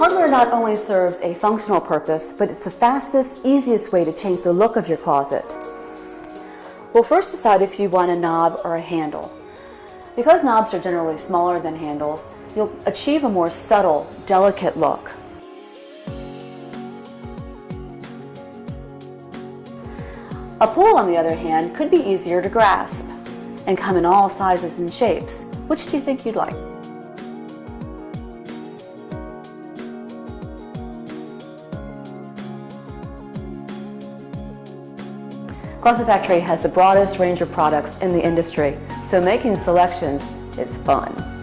Hardware not only serves a functional purpose, but it's the fastest, easiest way to change the look of your closet. We'll first decide if you want a knob or a handle. Because knobs are generally smaller than handles, you'll achieve a more subtle, delicate look. A pull, on the other hand, could be easier to grasp and come in all sizes and shapes. Which do you think you'd like? Closet Factory has the broadest range of products in the industry, so making selections is fun.